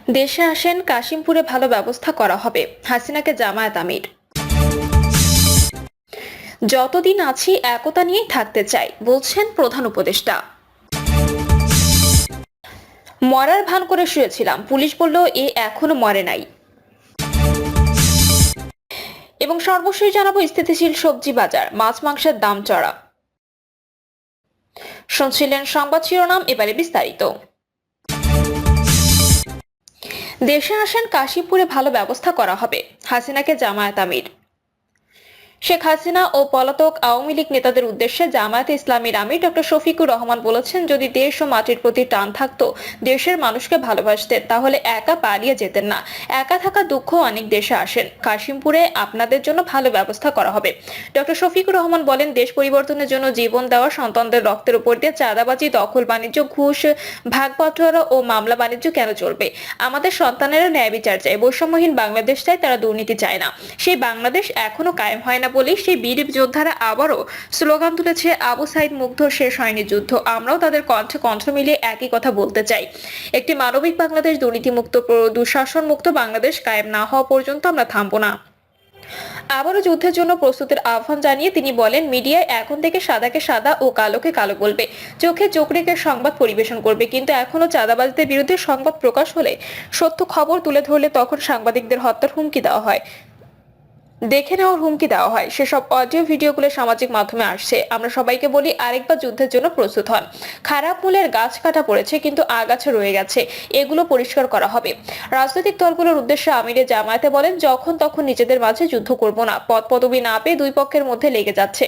দেশে আসেন, কাশিমপুরে ভালো ব্যবস্থা করা হবে, হাসিনাকে জামায়াত আমির। যতদিন আছি একতা নিয়েই থাকতে চাই, বলছেন প্রধান উপদেষ্টা। মরার ভান করে শুয়েছিলাম, পুলিশ বলল এ এখনো মরে নাই। এবং সর্বশেষ জানাবো স্থিতিশীল সবজি বাজার, মাছ মাংসের দাম চড়া। শুনছিলেন সংবাদ শিরোনাম, এবারে বিস্তারিত। দেশে আসেন, কাশিমপুরে ভালো ব্যবস্থা করা হবে, হাসিনাকে জামায়াত আমির। শেখ হাসিনা ও পলাতক আওয়ামী লীগ নেতাদের উদ্দেশ্যে জামায়াতে ইসলামীর আমির ডক্টর শফিকুর রহমান বলেছেন, যদি দেশ ও মাটির প্রতি টান থাকতো, দেশের মানুষকে ভালোবাসতেন, তাহলে একা পালিয়ে যেতেন না। একা থাকা দুঃখ অনেক দেশে আসেন, কাশিমপুরে আপনাদের জন্য ভালো ব্যবস্থা করা হবে। ডক্টর শফিকুর রহমান বলেন, দেশ পরিবর্তনের জন্য জীবন দেওয়া সন্তানদের রক্তের উপর দিয়ে চাঁদাবাজি, দখল বাণিজ্য, ঘুষ, ভাগ বাটোয়ারা ও মামলা বাণিজ্য কেন চলবে? আমাদের সন্তানেরা ন্যায় বিচার চায়, বৈষম্যহীন বাংলাদেশ চায়, তারা দুর্নীতি চায় না। সেই বাংলাদেশ এখনো কায়েম হয় না বলে সেই বীর যোদ্ধারা আবারও স্লোগান তুলেছে, আবু সাইদ মুগ্ধ, শেষ হয়নি যুদ্ধ। আমরাও তাদের কণ্ঠে কণ্ঠ মিলিয়ে একই কথা বলতে চাই। একটি মানবিক বাংলাদেশ, দুর্নীতিমুক্ত, দুঃশাসন মুক্ত বাংলাদেশ কায়েম না হওয়া পর্যন্ত আমরা থামবো না। আবারও যুদ্ধের জন্য প্রস্তুতির আহ্বান জানিয়ে তিনি বলেন, মিডিয়ায় এখন থেকে সাদাকে সাদা ও কালোকে কালো বলবে, চোখে চোখ রেখে সংবাদ পরিবেশন করবে, কিন্তু এখনো চাঁদাবাজদের বিরুদ্ধে সংবাদ প্রকাশ হলে, সত্য খবর তুলে ধরলে তখন সাংবাদিকদের হত্যার হুমকি দেওয়া হয়, দেখে নেওয়ার হুমকি দেওয়া হয়। সেসব অডিও ভিডিওগুলো সামাজিক মাধ্যমে আসছে। আমরা সবাইকে বলি, আরেকবার যুদ্ধের জন্য প্রস্তুত হন। খারাপ মূলের গাছ কাটা পড়েছে, কিন্তু আগাছা রয়ে গেছে, এগুলো পরিষ্কার করা হবে। রাজনৈতিক দলগুলোর উদ্দেশ্যে আমিরে জামায়াতে বলেন, যখন তখন নিজেদের মাঝে যুদ্ধ করব না। পদ পদবি না পেয়ে দুই পক্ষের মধ্যে লেগে যাচ্ছে,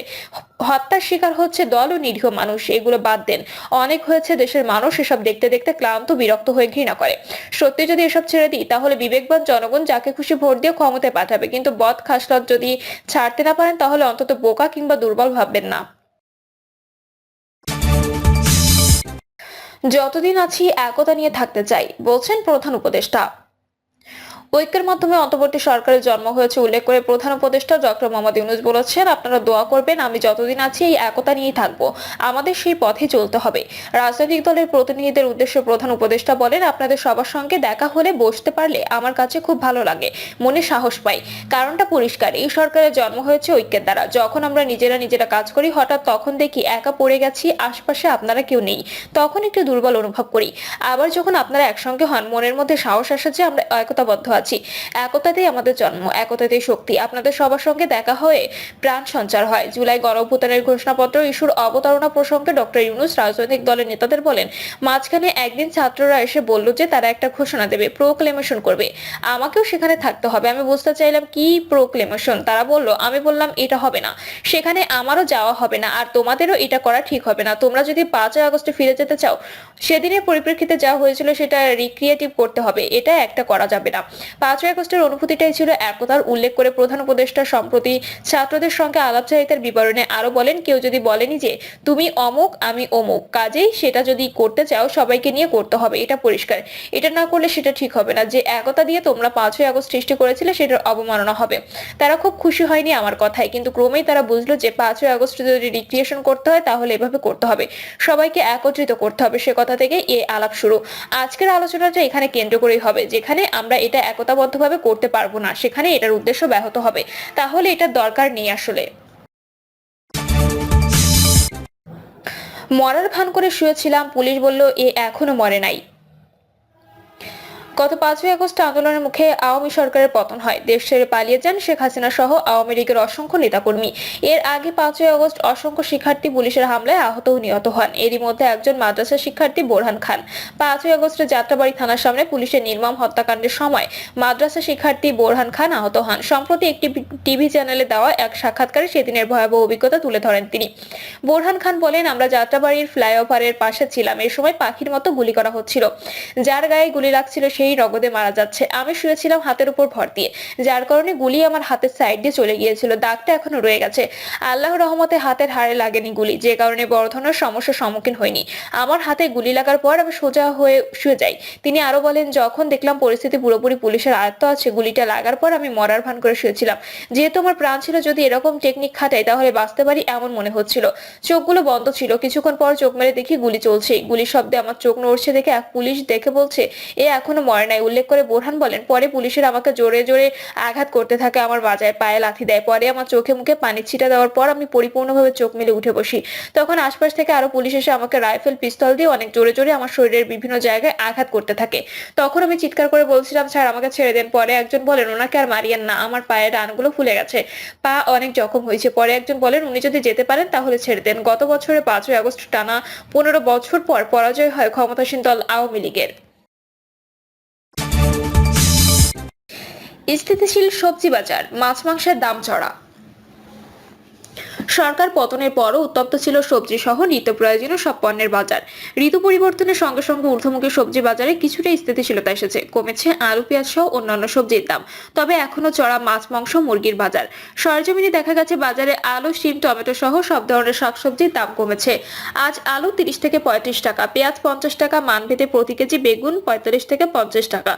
হত্যার শিকার হচ্ছে দল ও নিরীহ মানুষ, এগুলো বাদ দেন। অনেক হয়েছে, দেশের মানুষ এসব দেখতে দেখতে ক্লান্ত, বিরক্ত হয়ে ঘৃণা করে। সত্যি যদি এসব ছেড়ে দিই, তাহলে বিবেকবান জনগণ যাকে খুশি ভোট দিয়ে ক্ষমতায় পাঠাবে, কিন্তু বদ খাসলত যদি ছাড়তে না পারেন, তাহলে অন্তত বোকা কিংবা দুর্বল ভাববেন না। যতদিন আছি একতা নিয়ে থাকতে চাই, বলছেন প্রধান উপদেষ্টা। ঐক্যের মাধ্যমে অন্তর্বর্তী সরকারের জন্ম হয়েছে উল্লেখ করে প্রধান উপদেষ্টা ডক্টর মোহাম্মদ ইউনূস বলেছেন, আপনারা দোয়া করবেন, আমি যতদিন আছি এই একতা নিয়েই থাকবো, আমাদের সেই পথে চলতে হবে। রাজনৈতিক দলের প্রতিনিধিদের উদ্দেশ্যে প্রধান উপদেষ্টা বলেন, আপনাদের সবার সঙ্গে দেখা হলে, বসতে পারলে আমার কাছে খুব ভালো লাগে, মনে সাহস পাই। কারণটা পরিষ্কার, এই সরকারের জন্ম হয়েছে ঐক্যের দ্বারা। যখন আমরা নিজেরা কাজ করি, হঠাৎ তখন দেখি একা পড়ে গেছি, আশপাশে আপনারা কেউ নেই, তখন একটু দুর্বল অনুভব করি। আবার যখন আপনারা একসঙ্গে হন, মনের মধ্যে সাহস আসে যে আমরা একতাবদ্ধ আছি। একতাতেই আমাদের জন্ম, একতাতেই শক্তি। আপনাদের সবার সঙ্গে দেখা হয়ে প্রাণ সঞ্চার হয়। জুলাই গণঅভ্যুত্থানের ঘোষণাপত্র ইস্যুর অবতারণা প্রসঙ্গে ডক্টর ইউনূস রাজনৈতিক দলের নেতাদের বলেন, মাঝখানে একদিন ছাত্ররা এসে বলল যে তারা একটা ঘোষণা দেবে, প্রোক্লেমেশন করবে, আমাকেও সেখানে থাকতে হবে। আমি বুঝতে চাইলাম কি প্রোক্লেমেশন, তারা বলল, আমি বললাম এটা হবে না, সেখানে আমারও যাওয়া হবে না, আর তোমাদেরও এটা করা ঠিক হবে না। তোমরা যদি 5ই আগস্টে ফিরে যেতে চাও, সেদিনের পরিপ্রেক্ষিতে যা হয়েছিল সেটা রিক্রিয়েটিভ করতে হবে, এটা একটা করা যাবে না। 5ই আগস্টের অনুভূতিটাই ছিল একতার। উল্লেখ করে প্রধান উপদেষ্টা সম্প্রতি ছাত্রদের সঙ্গে আলাপচারিতার বিবরণে আরো বলেন, কেউ যদি বলেনি যে তুমি অমুক আমি অমুক, কাজেই সেটা যদি করতে চাও সবাইকে নিয়ে করতে হবে, এটা পরিষ্কার। এটা না করলে সেটা ঠিক হবে না। যে একতা দিয়ে তোমরা 5ই আগস্ট সৃষ্টি করেছিলে, সেটার অবমাননা হবে। তারা খুব খুশি হয়নি আমার কথায়, কিন্তু ক্রমেই তারা বুঝলো যে 5ই আগস্ট যদি রিক্রিয়েশন করতে হয়, তাহলে এভাবে করতে হবে, সবাইকে একত্রিত করতে হবে। সে কথা থেকে এই আলাপ শুরু। আজকের আলোচনাটা এখানে কেন্দ্র করেই হবে। যেখানে আমরা এটা একতাবদ্ধভাবে করতে পারবো না, সেখানে এটার উদ্দেশ্য ব্যাহত হবে, তাহলে এটার দরকার নেই আসলে। মরার ভান করে শুয়েছিলাম, পুলিশ বলল এ এখনো মরে নাই। গত 5ই আগস্ট আন্দোলনের মুখে আওয়ামী সরকারের পতন হয়, দেশ ছেড়ে পালিয়ে যান শেখ হাসিনা সহ আওয়ামী লীগের অসংখ্য নেতাকর্মী। এর আগে 5ই আগস্ট অসংখ্য শিক্ষার্থী পুলিশের হামলায় আহত ও নিহত হন, এরই মধ্যে একজন মাদ্রাসা শিক্ষার্থী বোরহান খান। 5ই আগস্টে যাত্রাবাড়ি থানার সামনে পুলিশের নির্মম হত্যাকাণ্ডের সময় মাদ্রাসা শিক্ষার্থী বোরহান খান আহত হন। সম্প্রতি একটি টিভি চ্যানেলে দেওয়া এক সাক্ষাৎকারে সেদিনের ভয়াবহ অভিজ্ঞতা তুলে ধরেন তিনি। বোরহান খান বলেন, আমরা যাত্রাবাড়ির ফ্লাইওভারের পাশে ছিলাম, এই সময় পাখির মতো গুলি করা হচ্ছিল, যার গায়ে গুলি লাগছিল সেই রগদে মারা যাচ্ছে। আমি শুয়েছিলাম হাতের উপর ভর দিয়ে, যার কারণে গুলি আমার হাতের সাইড দিয়ে চলে গিয়েছিল, দাগটা এখনো রয়ে গেছে। আল্লাহর রহমতে হাতের হাড়ে লাগেনি গুলি, যে কারণে বড় ধরনের সমস্যার সম্মুখীন হয়নি। আমার হাতে গুলি লাগার পর আমি সোজা হয়ে শুয়ে যাই। তিনি আরো বলেন, যখন দেখলাম পরিস্থিতি পুরোপুরি পুলিশের আয়ত্ত আছে, গুলিটা লাগার পর আমি মরার ভান করে শুয়েছিলাম। যেহেতু আমার প্রাণ ছিল, যদি এরকম টেকনিক খাটাই তাহলে বাঁচতে পারি এমন মনে হচ্ছিল। চোখগুলো বন্ধ ছিল, কিছুক্ষণ পর চোখ মেরে দেখি গুলি চলছে। গুলির শব্দে আমার চোখ নড়ছে দেখে এক পুলিশ দেখে বলছে, এ এখনো মরে নাই উল্লেখ করে বোরহান বলেন, পরে পুলিশের আমাকে জোরে জোরে আঘাত করতে থাকে, আমার বাজায় পায়ে লাথি দেয়, পরে আমার চোখে মুখে পানির ছিটা দেওয়ার পর আমি পরিপূর্ণভাবে চোখ মেলে উঠে বসি। তখন আশপাশ থেকে আরো পুলিশ এসে আমাকে রাইফেল পিস্তল দিয়ে অনেক জোরে জোরে আমার শরীরের বিভিন্ন জায়গায় আঘাত করতে থাকে। তখন আমি চিৎকার করে বলছিলাম, স্যার আমাকে ছেড়ে দেন। পরে একজন বলেন, ওনাকে আর মারিয়েন না, আমার পায়ের রানগুলো ফুলে গেছে, পা অনেক জখম হয়েছে। পরে একজন বলেন, উনি যদি যেতে পারেন তাহলে ছেড়ে দেন। গত বছরের 5ই আগস্ট টানা 15 বছর পর পরাজয় হয় ক্ষমতাসীন দল আওয়ামী লীগের। স্থিতিশীল সবজি বাজার, মাছ মাংসের দাম চড়া। সরকার পতনের পরও উত্তপ্ত ছিল সবজি সহ নিত্য প্রয়োজনীয় সব পণ্যের বাজার। ঋতু পরিবর্তনের সঙ্গে সঙ্গে ঊর্ধ্বমুখী সবজি বাজারে কিছুটা স্থিতিশীলতা এসেছে, কমেছে আলু পেঁয়াজ সহ অন্যান্য সবজির দাম, তবে এখনো চড়া মাছ মাংস মুরগির বাজার। সরেজমিনে দেখা গেছে বাজারে আলু শিম টমেটো সহ সব ধরনের শাকসবজির দাম কমেছে। আজ আলু 30 থেকে 35 টাকা, পেঁয়াজ 50 টাকা, মানভেদে প্রতি কেজি বেগুন 45 থেকে 50 টাকা,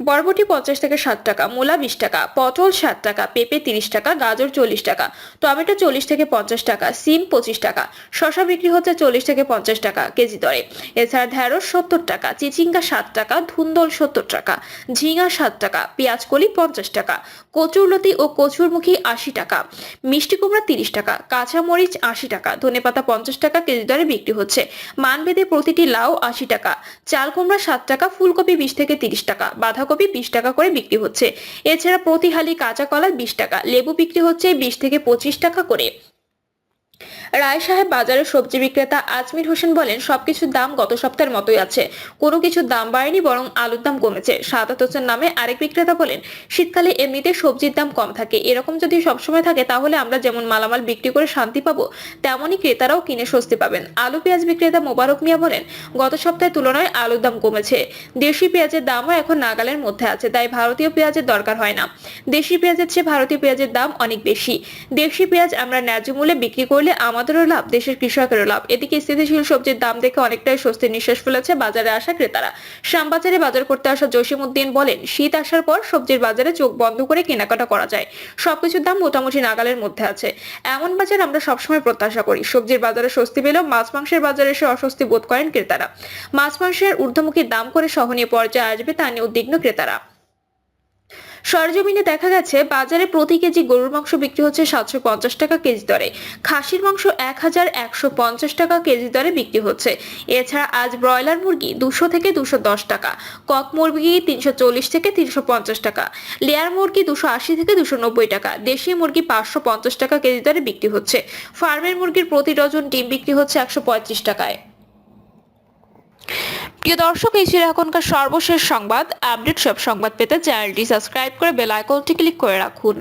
বরবটি 50 থেকে 60 টাকা, মূলা 20 টাকা, পটল 60 টাকা, পেঁপে 30 টাকা, গাজর 40 টাকা, টমেটো 40 থেকে 50 টাকা, সিম 25 টাকা, শসা বিক্রি হচ্ছে 40 থেকে 50 টাকা কেজি দরে। এছাড়া ঢেঁড়স 70 টাকা, চিচিঙ্গা 60 টাকা, ধুন্দল 70 টাকা, ঝিঙা 7 টাকা, পেঁয়াজকলি 50 টাকা, কচুরলতি ও কচুরমুখী 80 টাকা, মিষ্টি কুমড়া 30 টাকা, কাঁচা মরিচ 80 টাকা, ধনেপাতা 50 টাকা কেজি দরে বিক্রি হচ্ছে। মানভেদে প্রতিটি লাউ 80 টাকা, চাল কুমড়া 7 টাকা, ফুলকপি 20 থেকে 30 টাকা, বাঁধাকপি 20 টাকা করে বিক্রি হচ্ছে। এছাড়া প্রতি হালি কাঁচা কলা 20 টাকা, লেবু বিক্রি হচ্ছে 20 থেকে 25 টাকা করে। রায় সাহেব বাজারের সবজি বিক্রেতা আজমির হোসেন বলেন, সবকিছুর দাম গত সপ্তাহের মতোই আছে, কোনো কিছুর দাম বাড়েনি, বরং আলুর দাম কমেছে। সাদাত হোসেন নামে আরেক বিক্রেতা বলেন, শীতকালে এমনিতে সবজির দাম কম থাকে, এরকম যদি সবসময় থাকে তাহলে আমরা যেমন মালামাল বিক্রি করে শান্তি পাবো, তেমনই ক্রেতারাও কিনে স্বস্তি পাবেন। আলু পেঁয়াজ বিক্রেতা মোবারক মিয়া বলেন, গত সপ্তাহের তুলনায় আলুর দাম কমেছে, দেশি পেঁয়াজের দামও এখন নাগালের মধ্যে আছে, তাই ভারতীয় পেঁয়াজের দরকার হয় না। দেশি পেঁয়াজের চেয়ে ভারতীয় পেঁয়াজের দাম অনেক বেশি। দেশি পেঁয়াজ আমরা ন্যায্য মূল্যে বিক্রি করলে আমাদেরও লাভ, দেশের কৃষকেরও লাভ। এদিকে স্থিতিশীল সবজির দাম দেখে অনেকটাই স্বস্তির নিঃশ্বাস ফেলেছে বাজারে আসা ক্রেতারা। শ্যামবাজারে বাজার করতে আসা জসিম উদ্দিন বলেন, শীত আসার পর সবজির বাজারে চোখ বন্ধ করে কেনাকাটা করা যায়, সবকিছুর দাম মোটামুটি নাগালের মধ্যে আছে। এমন বাজার আমরা সবসময় প্রত্যাশা করি। সবজির বাজারে স্বস্তি পেলেও মাছ মাংসের বাজারে এসে অস্বস্তি বোধ করেন ক্রেতারা। মাছ মাংসের ঊর্ধ্বমুখী দাম করে সহনীয় পর্যায়ে আসবে তা নিয়ে উদ্বিগ্ন ক্রেতারা। সরেজমিনে দেখা গেছে বাজারে প্রতি কেজি গরুর মাংস বিক্রি হচ্ছে 750 টাকা কেজি দরে, খাসির মাংস 1150 টাকা কেজি দরে বিক্রি হচ্ছে। এছাড়া আজ ব্রয়লার মুরগি 200 থেকে 210 টাকা, কক মুরগি 340 থেকে 350 টাকা, লেয়ার মুরগি 280 থেকে 290 টাকা, দেশি মুরগি 550 টাকা কেজি দরে বিক্রি হচ্ছে। ফার্মের মুরগির প্রতি ডজন ডিম বিক্রি হচ্ছে 135 টাকায়। প্রিয় দর্শক, এই ছিল এখনকার সর্বশেষ সংবাদ। আপডেট সব সংবাদ পেতে চ্যানেলটি সাবস্ক্রাইব করে বেল আইকনটি ক্লিক করে রাখুন।